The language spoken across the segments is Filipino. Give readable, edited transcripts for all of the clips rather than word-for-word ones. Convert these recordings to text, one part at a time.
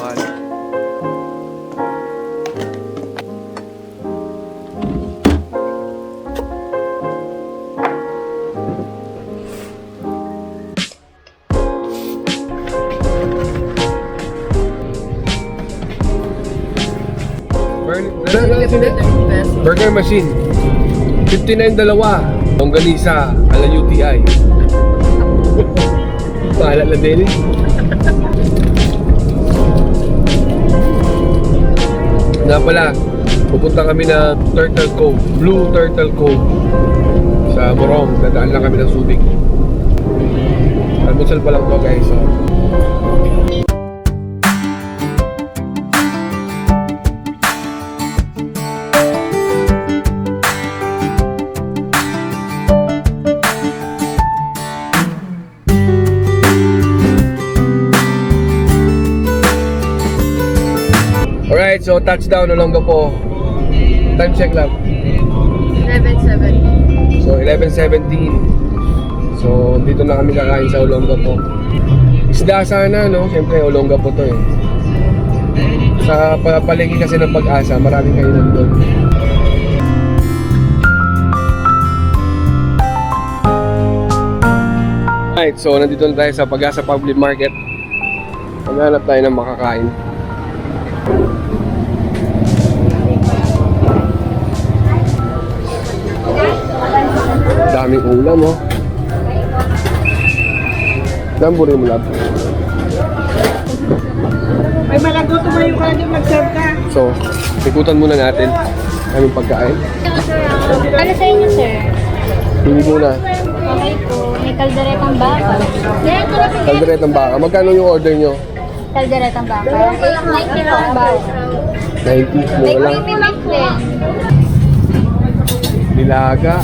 mahal. Burger machine 59 dalawa. Longganisa ala UTI. Bahala na din. Nga pala, pupunta kami na Turtle Cove, Blue Turtle Cove sa Morong. Dadaan lang kami ng Subic. Almusal pa lang to guys. So. Alright, so touchdown Olongapo. Time check lang. 11:07. So 11:17. So dito na kami kakain sa Olongapo. Isda sana, no? Siyempre Olongapo to eh. Sa palengke kasi ng Pag-asa, maraming kainan doon. Alright, so nandito na tayo sa Pag-asa Public Market. Maghanap tayo ng makakain. Daming ulam, oh. Damburin mo lang. Ay, malago tumayo ka na mag-serve ka. So, ikutan muna natin aming pagkain. Ano sa inyo, sir? Hindi muna. Okay po. May kalderetang baka. Kalderetang baka. Magkano yung order nyo? Kalderetang baka. 890 po ang baka. 90. May Mura lang. creamy milk din. Nilaga.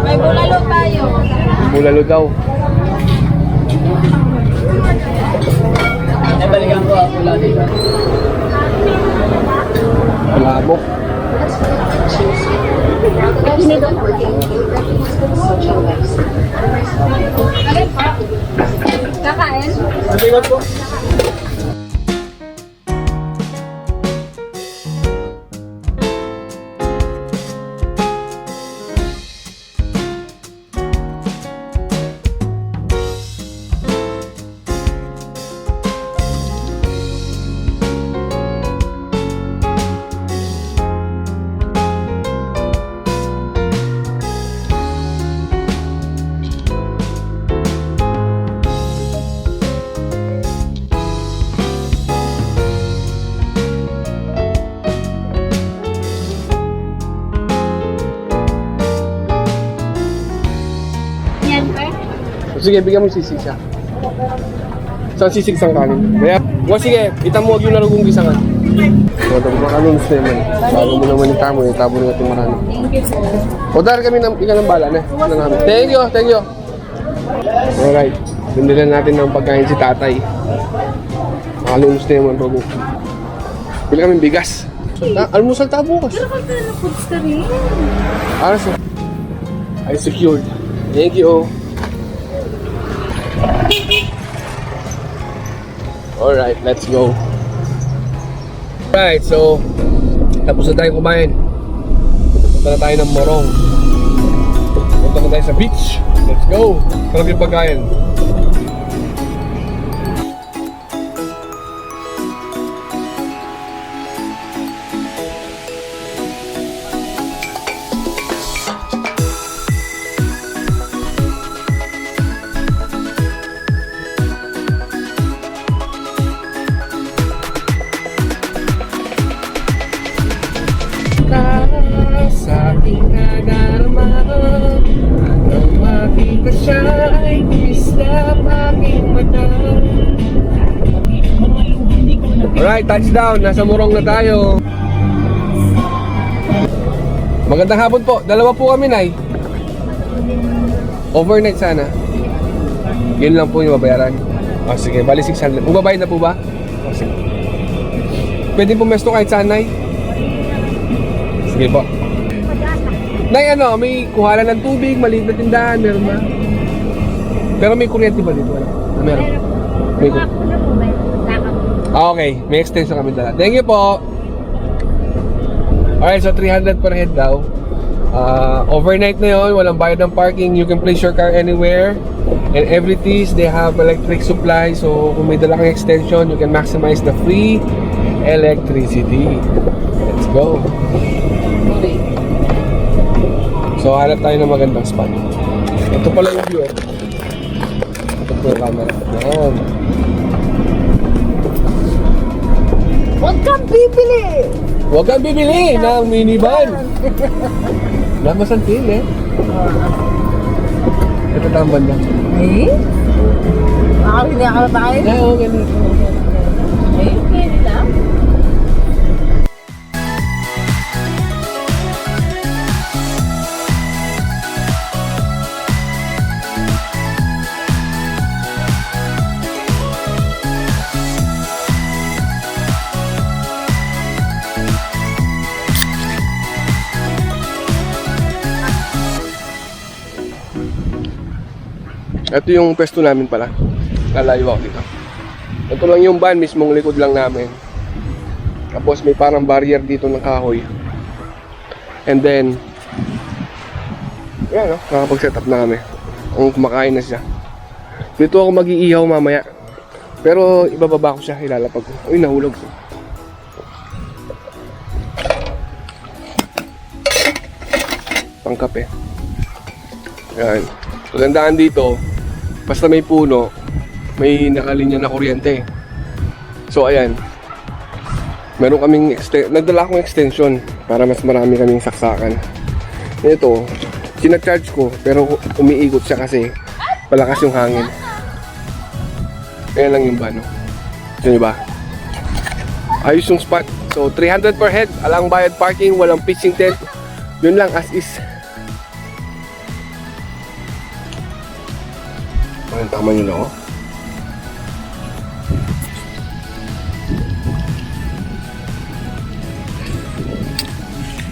May bulalo tayo. Bulalo daw. Balikan ko ako lang dito. Labok. Kakain? Balikan ko. Yan, sir. Sige, bigyan mo yung sisig siya. Saan sisig sang kanin? Kaya, sige, itamo yung narugong gisangan. So, ito, makalunos na naman. Bago mo naman itamo mo natin marami. Thank you, sir. O, dahil kami ikaw ng bala na. Thank you, thank you. Alright, bindilan natin ng pagkain si tatay. Makalunos na naman, bago. Pili kami bigas. Almusal tayo bukas. Pero kung na foods ka rin. Aras na. I secured. Thank you. Alright, let's go. Alright, so tapos na tayo kumain. Punta na tayo ng Morong. Punta na tayo sa beach. Let's go. Sarap yung pagkain. Sa aking nadarama nang makita siya ay kumislap aking mata. Alright, touchdown. Nasa Morong na tayo. Magandang hapon po. Dalawa po kami, Nay. Overnight sana. Yun lang po yung babayaran. O sige, bali 600. Magbabayad na po ba? O sige. Pwede po mesto kahit saan, Nay? Sige po. Nay, ano, may kuhalan ng tubig, maliit na tindahan, meron ba? Pero may kuryente ba dito? Wala. Meron. May kuryente. Okay, may extension kami dala. Thank you po. Alright, so 300 per head daw. Overnight na yun, walang bayad ng parking. You can place your car anywhere. And every T's, they have electric supply. So kung may dala kang extension, you can maximize the free electricity. Let's go. So hanap tayo ng magandang spot. Ito pala yung view. Ito po yung camera. Yan. Huwag kang bibili! Huwag kang bibili ng minivan. Namasantin eh. Ito tamban lang. Eh? Makakabili ka ba tayo? Ay, oo, ganito. Eh, pwede lang. Ito yung pwesto namin pala. Lalayo ako dito. Ito lang yung van, mismong likod lang namin. Tapos may parang barrier dito ng kahoy. And then, yan, no? Nakapag-set up na kami. Ang kumakain na siya. Dito ako mag-iihaw mamaya. Pero ibababa ko siya, ilalapag ko. Uy, nahulog. Pangkape. Yan. Magandaan dito, basta may puno, may nakalinya na kuryente. So ayan, meron kaming nagdala akong extension para mas marami kaming saksakan. Ito, sinacharge ko pero umiikot siya kasi palakas yung hangin. Ayan lang yung bano. Gusto nyo ba? Ayos yung spot. So 300 per head, alang bayad parking, walang pitching tent. Yun lang as is. Ang tama nyo na ako.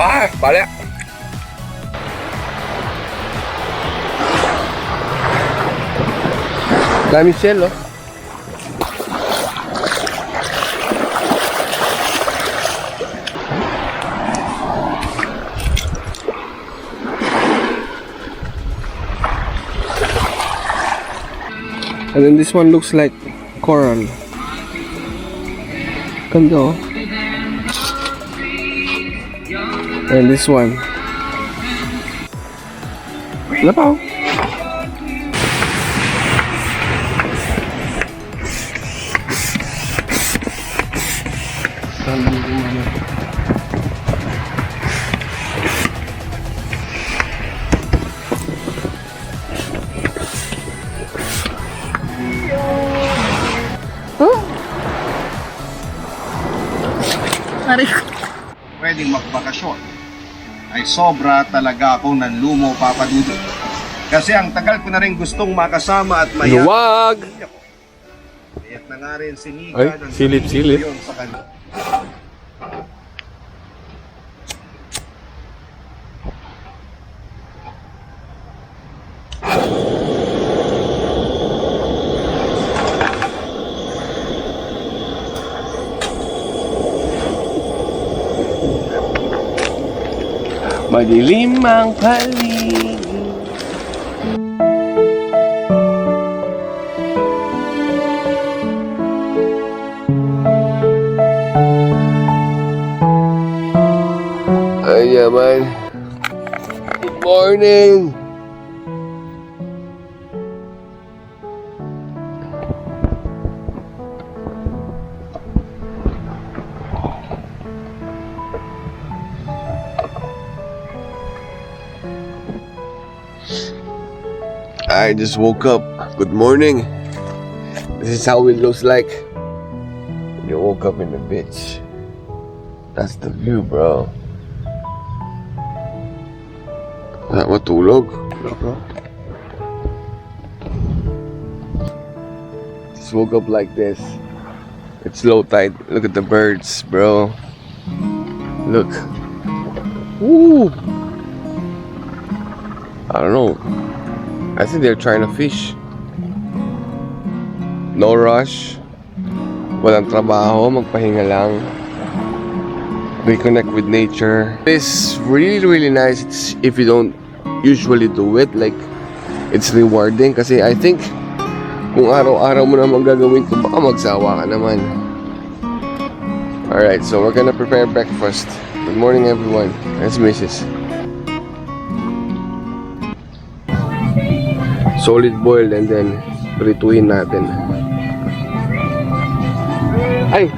Ah! Pala! Daming shell, oh. And then this one looks like coral. Ganda, oh. And this one. Wala pa, oh. Pwedeng magbakasyon ay sobra talaga akong nanlumo, Papa Dudut. Kasi ang tagal ko na rin gustong makasama at maya. Luwag! Kaya't na nga rin siniga Ay, ng silip-silip. yun sa kanila. Madilim ang paligid. Ay, yaman. Good morning. I just woke up. Good morning. This is how it looks like when you woke up in the beach. That's the view, bro. Matulog. Just woke up like this. It's low tide. Look at the birds, bro. Look. Woo! I don't know. I think they're trying to fish. No rush. Walang trabaho, magpahinga lang. Reconnect with nature. It's really nice. It's, if you don't usually do it, like, it's rewarding. Kasi I think, kung araw-araw mo naman gagawin ko, baka magsawa ka naman. Alright, so we're gonna prepare breakfast. Good morning, everyone. That's Mrs. Solid boiled and then prituin natin. Ay!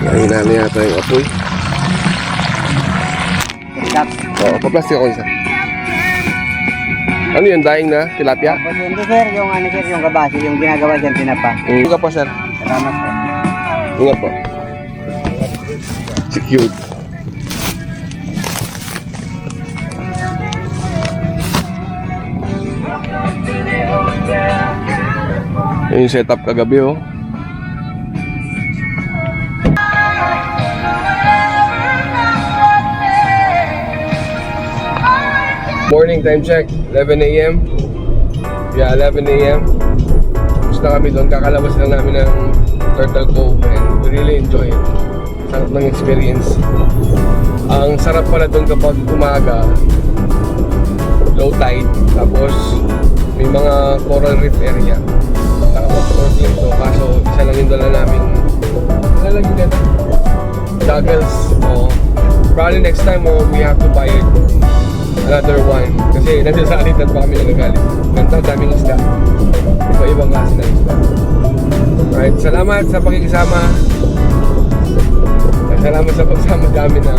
Nahina na yata yung apoy. Oo, paplastic ako isa. Ano yun, daing na? Tilapia? Tapos hindi sir, yung ano sir, yung kabasi, yung ginagawa dyan, tinapa. Ingat po, sir. Salamat po. Ingat po. Si cute. Yan yung setup kagabi, oh. Morning time check, 11 a.m. Yeah, 11 a.m. Tapos na kami doon, kakalabas lang namin ng Turtle Cove and we really enjoy it. Sarap ng experience. Ang sarap pala doon kapag umaga, low tide, tapos may mga coral reef area. Nakapag-snorkeling to, kaso isa lang yung dala namin. Ano lang yun dito? Goggles. Oh. Probably next time we have to buy another one. Kasi nagsasalitan pa kami nagagalit. Ganda, daming isda. Iba-ibang klase ng isda. Alright, salamat sa pakikisama. Salamat sa pagsama namin na